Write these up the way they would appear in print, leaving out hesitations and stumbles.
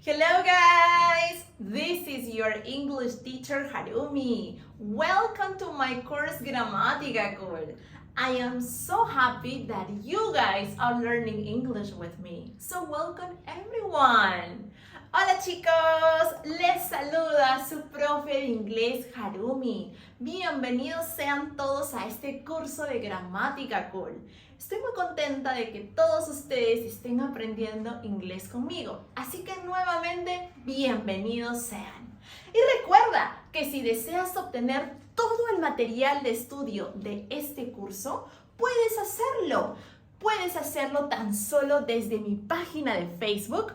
Hello guys! This is your English teacher Harumi. Welcome to my course Gramática Cool. I am so happy that you guys are learning English with me. So welcome everyone. Hola chicos, les saluda su profe de inglés Harumi. Bienvenidos sean todos a este curso de Gramática Cool. Estoy muy contenta de que todos ustedes estén aprendiendo inglés conmigo. Así que nuevamente, bienvenidos sean. Y recuerda que si deseas obtener todo el material de estudio de este curso, puedes hacerlo. Puedes hacerlo tan solo desde mi página de Facebook,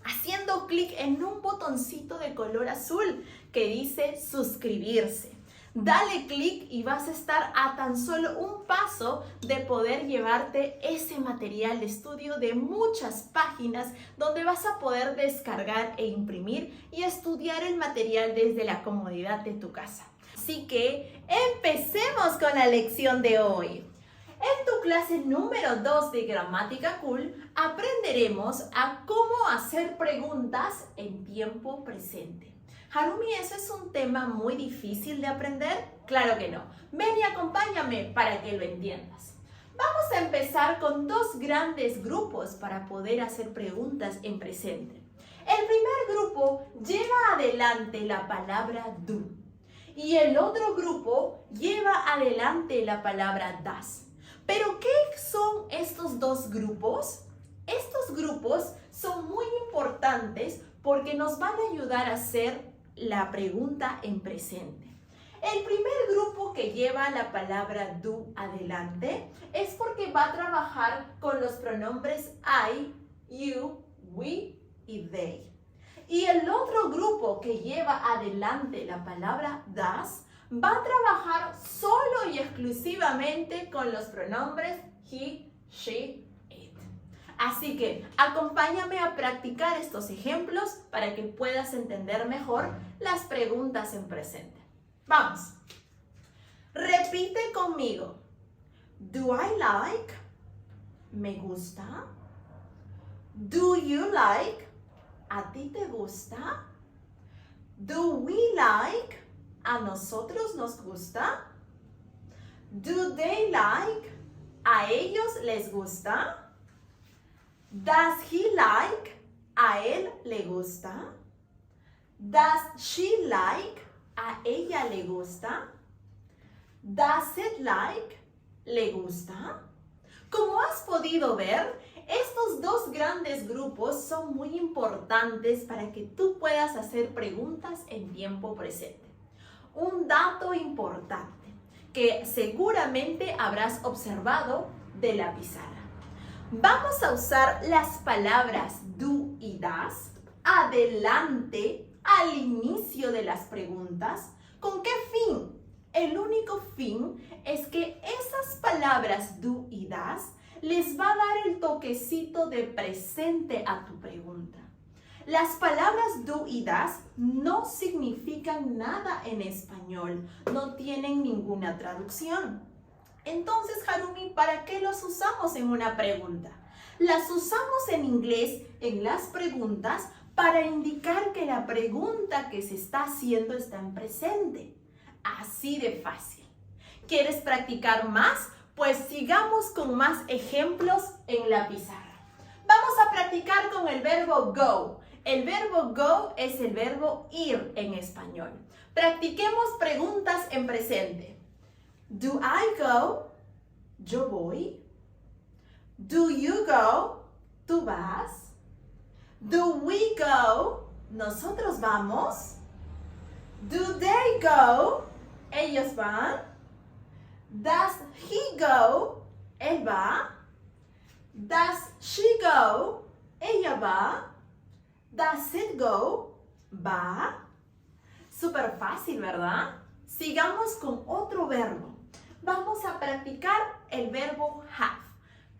haciendo clic en un botoncito de color azul que dice suscribirse. Dale clic y vas a estar a tan solo un paso de poder llevarte ese material de estudio de muchas páginas donde vas a poder descargar e imprimir y estudiar el material desde la comodidad de tu casa. Así que empecemos con la lección de hoy. En tu clase número 2 de Gramática Cool aprenderemos a cómo hacer preguntas en tiempo presente. Harumi, ¿eso es un tema muy difícil de aprender? Claro que no. Ven y acompáñame para que lo entiendas. Vamos a empezar con dos grandes grupos para poder hacer preguntas en presente. El primer grupo lleva adelante la palabra do y el otro grupo lleva adelante la palabra das. ¿Pero qué son estos dos grupos? Estos grupos son muy importantes porque nos van a ayudar a hacer la pregunta en presente. El primer grupo que lleva la palabra do adelante es porque va a trabajar con los pronombres I, you, we y they. Y el otro grupo que lleva adelante la palabra das va a trabajar solo y exclusivamente con los pronombres he, she, it. Así que acompáñame a practicar estos ejemplos para que puedas entender mejor las preguntas en presente. Vamos. Repite conmigo. Do I like? ¿Me gusta? Do you like? ¿A ti te gusta? Do we like? ¿A nosotros nos gusta? Do they like? ¿A ellos les gusta? Does he like? ¿A él le gusta? Does she like? ¿A ella le gusta? Does it like? ¿Le gusta? Como has podido ver, estos dos grandes grupos son muy importantes para que tú puedas hacer preguntas en tiempo presente. Un dato importante que seguramente habrás observado de la pizarra. Vamos a usar las palabras do y das adelante al inicio de las preguntas. ¿Con qué fin? El único fin es que esas palabras do y das les va a dar el toquecito de presente a tu pregunta. Las palabras do y das no significan nada en español, no tienen ninguna traducción. Entonces, Harumi, ¿para qué los usamos en una pregunta? Las usamos en inglés en las preguntas para indicar que la pregunta que se está haciendo está en presente. Así de fácil. ¿Quieres practicar más? Pues sigamos con más ejemplos en la pizarra. Vamos a practicar con el verbo go. El verbo go es el verbo ir en español. Practiquemos preguntas en presente. Do I go? Yo voy. Do you go? Tú vas. Do we go? Nosotros vamos. Do they go? Ellos van. Does he go? Él va. Does she go? Ella va. Does it go? Va. Súper fácil, ¿verdad? Sigamos con otro verbo. Vamos a practicar el verbo have.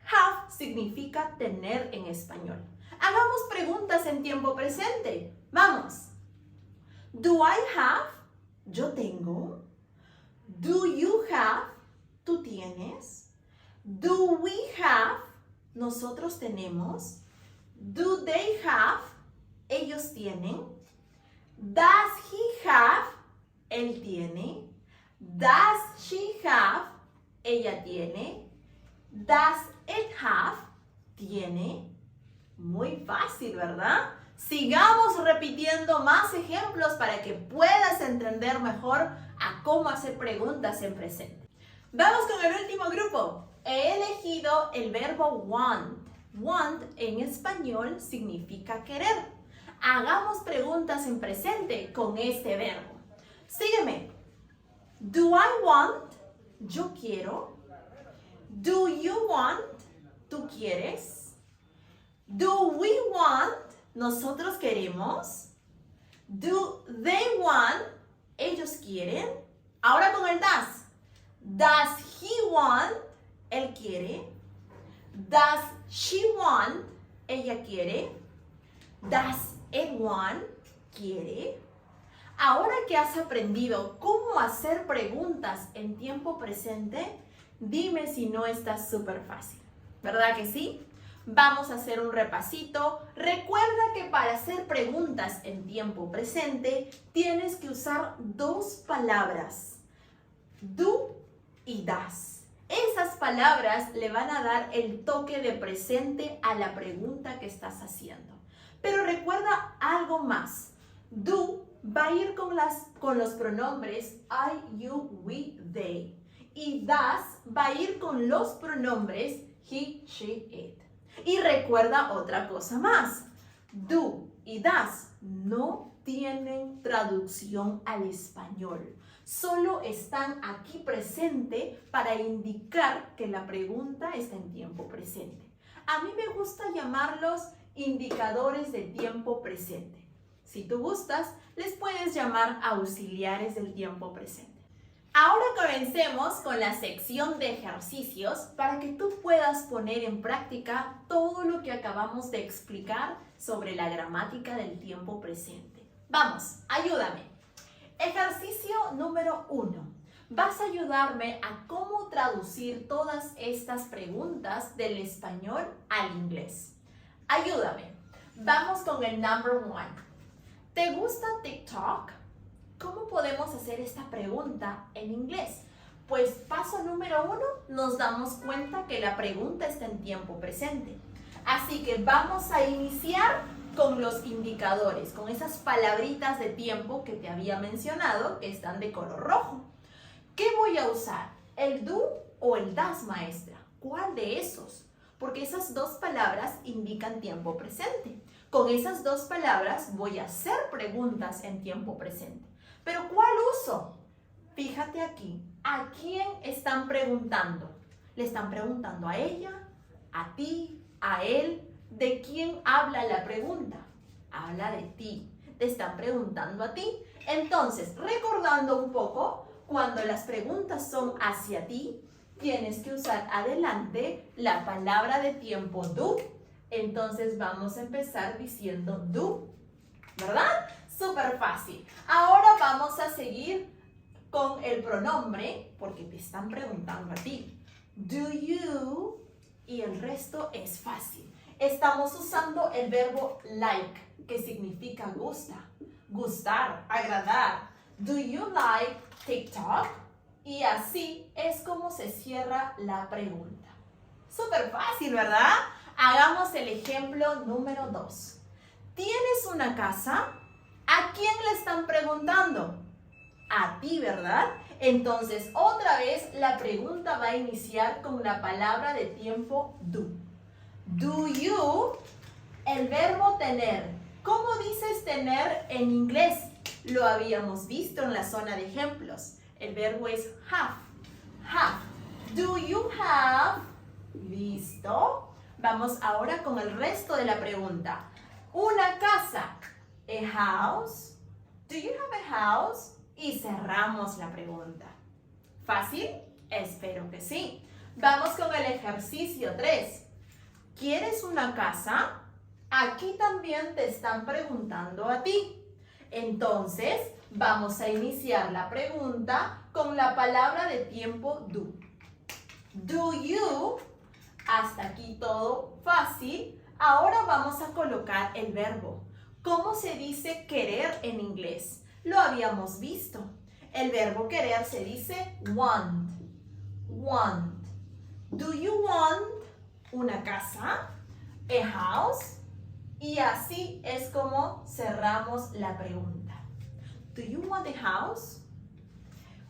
Have significa tener en español. Hagamos preguntas en tiempo presente. Vamos. Do I have? Yo tengo. Do you have? Tú tienes. Do we have? Nosotros tenemos. Do they have? Ellos ellos tienen. Does he have? Él tiene. Does she have? Ella tiene. Does it have? Tiene. Muy fácil, ¿verdad? Sigamos repitiendo más ejemplos para que puedas entender mejor a cómo hacer preguntas en presente. Vamos con el último grupo. He elegido el verbo want. Want en español significa querer. Hagamos preguntas en presente con este verbo. Sígueme. Do I want? Yo quiero. Do you want? ¿Tú quieres? Do we want? ¿Nosotros queremos? Do they want? ¿Ellos quieren? Ahora con el does. Does he want? Él quiere. Does she want? Ella quiere. Does it want? Quiere. Ahora que has aprendido cómo hacer preguntas en tiempo presente, dime si no está súper fácil. ¿Verdad que sí? Vamos a hacer un repasito. Recuerda que para hacer preguntas en tiempo presente tienes que usar dos palabras, do y das. Esas palabras le van a dar el toque de presente a la pregunta que estás haciendo. Pero recuerda algo más. Do va a ir con los pronombres I, you, we, they. Y das va a ir con los pronombres he, she, it. Y recuerda otra cosa más. Do y das no tienen traducción al español. Solo están aquí presente para indicar que la pregunta está en tiempo presente. A mí me gusta llamarlos indicadores de tiempo presente. Si tú gustas, les puedes llamar auxiliares del tiempo presente. Ahora comencemos con la sección de ejercicios para que tú puedas poner en práctica todo lo que acabamos de explicar sobre la gramática del tiempo presente. Vamos, ayúdame. Ejercicio número 1. Vas a ayudarme a cómo traducir todas estas preguntas del español al inglés. Ayúdame. Vamos con el number 1. ¿Te gusta TikTok? ¿Cómo podemos hacer esta pregunta en inglés? Pues paso número 1, nos damos cuenta que la pregunta está en tiempo presente. Así que vamos a iniciar con los indicadores, con esas palabritas de tiempo que te había mencionado que están de color rojo. ¿Qué voy a usar? ¿El do o el das, maestra? ¿Cuál de esos? Porque esas dos palabras indican tiempo presente. Con esas dos palabras voy a hacer preguntas en tiempo presente. ¿Pero cuál uso? Fíjate aquí, ¿a quién están preguntando? ¿Le están preguntando a ella, a ti, a él? ¿De quién habla la pregunta? Habla de ti, te están preguntando a ti. Entonces, recordando un poco, cuando las preguntas son hacia ti, tienes que usar adelante la palabra de tiempo do. Entonces vamos a empezar diciendo do, ¿verdad? Súper fácil. Ahora vamos a seguir con el pronombre, porque te están preguntando a ti. Do you, y el resto es fácil. Estamos usando el verbo like, que significa gusta, gustar, agradar. Do you like TikTok? Y así es como se cierra la pregunta. Súper fácil, ¿verdad? Hagamos el ejemplo número 2. ¿Tienes una casa? ¿A quién le están preguntando? A ti, ¿verdad? Entonces, otra vez la pregunta va a iniciar con la palabra de tiempo do. Do you, el verbo tener. ¿Cómo dices tener en inglés? Lo habíamos visto en la zona de ejemplos. El verbo es have. Have. Do you have? Listo. Vamos ahora con el resto de la pregunta. Una casa. A house. Do you have a house? Y cerramos la pregunta. ¿Fácil? Espero que sí. Vamos con el ejercicio 3. ¿Quieres una casa? Aquí también te están preguntando a ti. Entonces, vamos a iniciar la pregunta con la palabra de tiempo do. Do you? Hasta aquí todo fácil. Ahora vamos a colocar el verbo. ¿Cómo se dice querer en inglés? Lo habíamos visto. El verbo querer se dice want. Want. Do you want una casa? A house? Y así es como cerramos la pregunta. Do you want a house?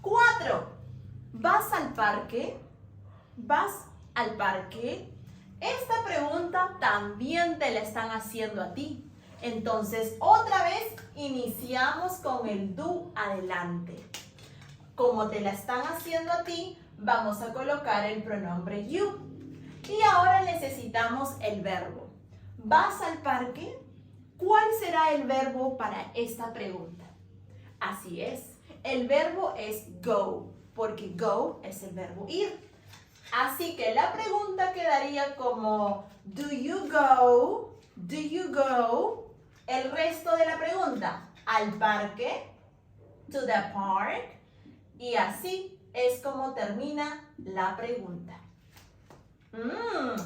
4. ¿Vas al parque? ¿Vas al parque? Esta pregunta también te la están haciendo a ti. Entonces, otra vez iniciamos con el do adelante. Como te la están haciendo a ti, vamos a colocar el pronombre you. Y ahora necesitamos el verbo. ¿Vas al parque? ¿Cuál será el verbo para esta pregunta? Así es, el verbo es go, porque go es el verbo ir. Así que la pregunta quedaría como do you go? Do you go? El resto de la pregunta, al parque, to the park, y así es como termina la pregunta.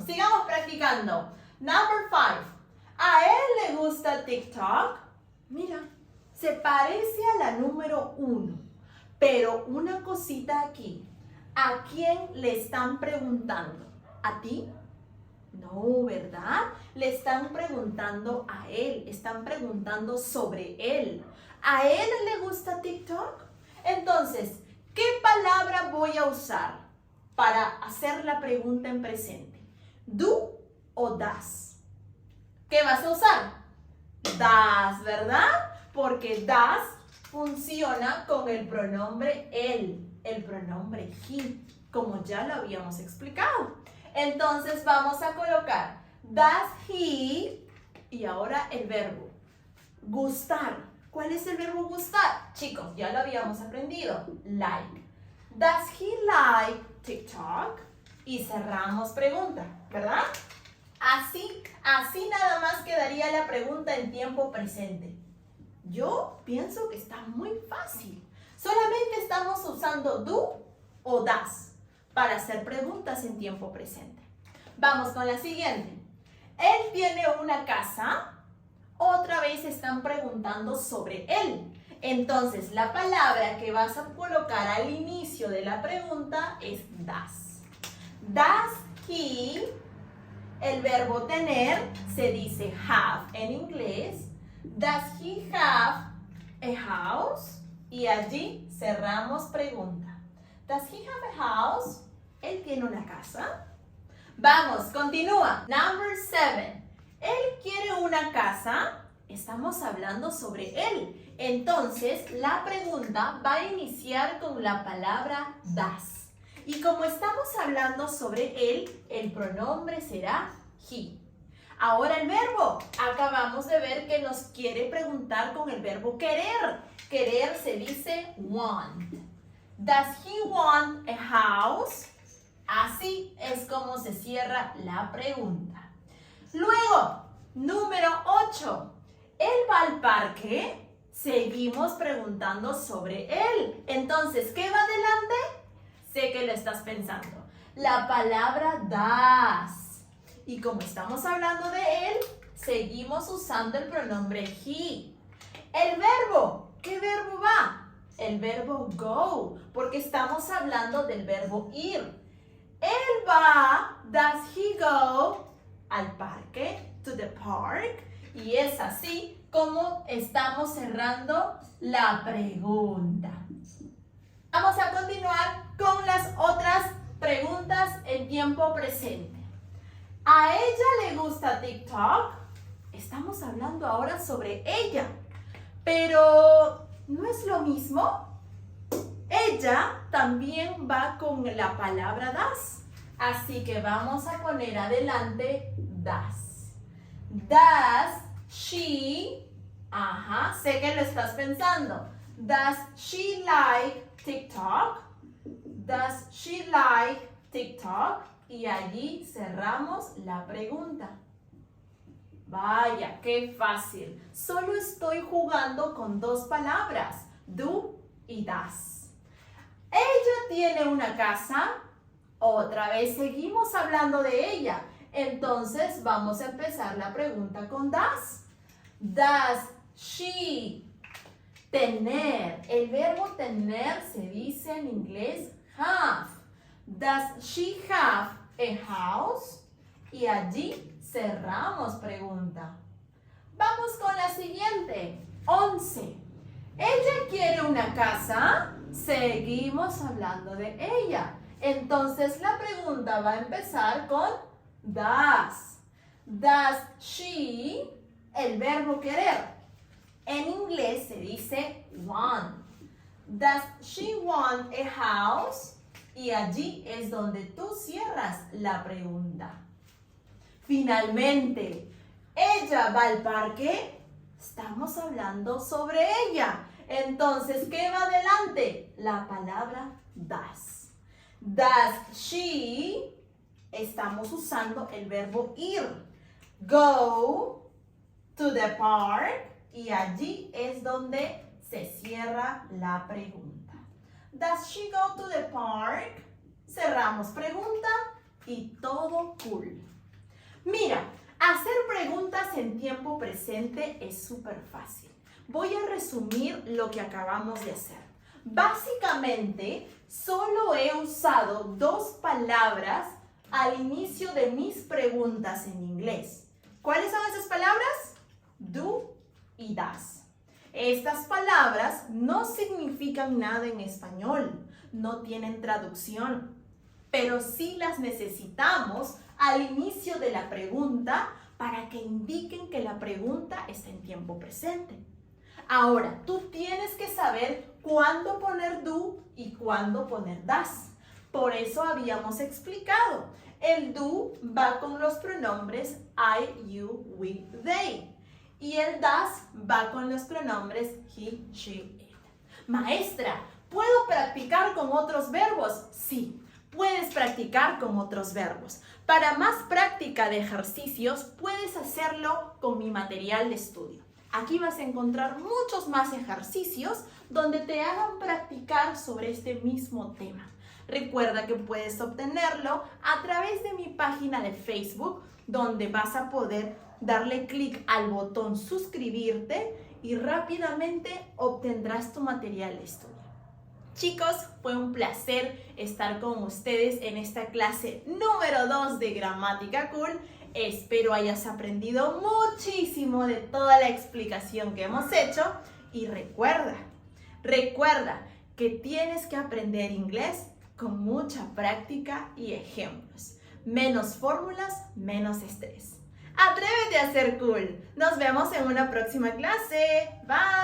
Sigamos practicando. Number 5. ¿A él le gusta TikTok? Mira, se parece a la número 1, pero una cosita aquí. ¿A quién le están preguntando? ¿A ti? No, ¿verdad? Le están preguntando a él, están preguntando sobre él. ¿A él le gusta TikTok? Entonces, ¿qué palabra voy a usar para hacer la pregunta en presente? ¿Do o das? ¿Qué vas a usar? Das, ¿verdad? Porque das funciona con el pronombre él, el pronombre he, como ya lo habíamos explicado. Entonces vamos a colocar does he y ahora el verbo gustar. ¿Cuál es el verbo gustar? Chicos, ya lo habíamos aprendido. Like. Does he like TikTok? Y cerramos pregunta, ¿verdad? Así nada más quedaría la pregunta en tiempo presente. Yo pienso que está muy fácil. Solamente estamos usando do o das para hacer preguntas en tiempo presente. Vamos con la siguiente. Él tiene una casa. Otra vez están preguntando sobre él. Entonces, la palabra que vas a colocar al inicio de la pregunta es das. Does he, el verbo tener, se dice have en inglés. Does he have a house? Y allí cerramos pregunta. Does he have a house? ¿Él tiene una casa? Vamos, continúa. Number 7. Él quiere una casa. Estamos hablando sobre él. Entonces, la pregunta va a iniciar con la palabra does. Y como estamos hablando sobre él, el pronombre será he. Ahora el verbo. Acabamos de ver que nos quiere preguntar con el verbo querer. Querer se dice want. Does he want a house? Así es como se cierra la pregunta. Luego, número 8. ¿Él va al parque? Seguimos preguntando sobre él. Entonces, ¿qué va adelante? Sé que lo estás pensando. La palabra does. Y como estamos hablando de él, seguimos usando el pronombre he. El verbo. ¿Qué verbo va? El verbo go, porque estamos hablando del verbo ir. Él va, does he go, al parque, to the park. Y es así como estamos cerrando la pregunta. Vamos a continuar con las otras preguntas en tiempo presente. ¿A ella le gusta TikTok? Estamos hablando ahora sobre ella. Pero, ¿no es lo mismo? Ella también va con la palabra does. Así que vamos a poner adelante does. Does she, sé que lo estás pensando. Does she like TikTok? Does she like TikTok? Y allí cerramos la pregunta. Vaya, qué fácil. Solo estoy jugando con dos palabras, do y does. Ella tiene una casa. Otra vez seguimos hablando de ella. Entonces vamos a empezar la pregunta con does. Does she? Tener. El verbo tener se dice en inglés have. Does she have a house? Y allí cerramos pregunta. Vamos con la siguiente. 11. ¿Ella quiere una casa? Seguimos hablando de ella. Entonces la pregunta va a empezar con does. Does she, el verbo querer. En inglés se dice want. Does she want a house? Y allí es donde tú cierras la pregunta. Finalmente, ¿ella va al parque? Estamos hablando sobre ella. Entonces, ¿qué va adelante? La palabra does. Does she? Estamos usando el verbo ir. Go to the park. Y allí es donde se cierra la pregunta. Does she go to the park? Cerramos pregunta y todo cool. Mira, hacer preguntas en tiempo presente es súper fácil. Voy a resumir lo que acabamos de hacer. Básicamente, solo he usado dos palabras al inicio de mis preguntas en inglés. ¿Cuáles son esas palabras? Do y does. Estas palabras no significan nada en español, no tienen traducción, pero sí las necesitamos al inicio de la pregunta para que indiquen que la pregunta está en tiempo presente. Ahora, tú tienes que saber cuándo poner do y cuándo poner does. Por eso habíamos explicado. El do va con los pronombres I, you, we, they. Y el does va con los pronombres he, she, it. Maestra, ¿puedo practicar con otros verbos? Sí, puedes practicar con otros verbos. Para más práctica de ejercicios, puedes hacerlo con mi material de estudio. Aquí vas a encontrar muchos más ejercicios donde te hagan practicar sobre este mismo tema. Recuerda que puedes obtenerlo a través de mi página de Facebook, donde vas a poder darle clic al botón suscribirte y rápidamente obtendrás tu material de estudio. Chicos, fue un placer estar con ustedes en esta clase número 2 de Gramática Cool. Espero hayas aprendido muchísimo de toda la explicación que hemos hecho. Y recuerda que tienes que aprender inglés con mucha práctica y ejemplos. Menos fórmulas, menos estrés. ¡Atrévete a ser cool! Nos vemos en una próxima clase. Bye.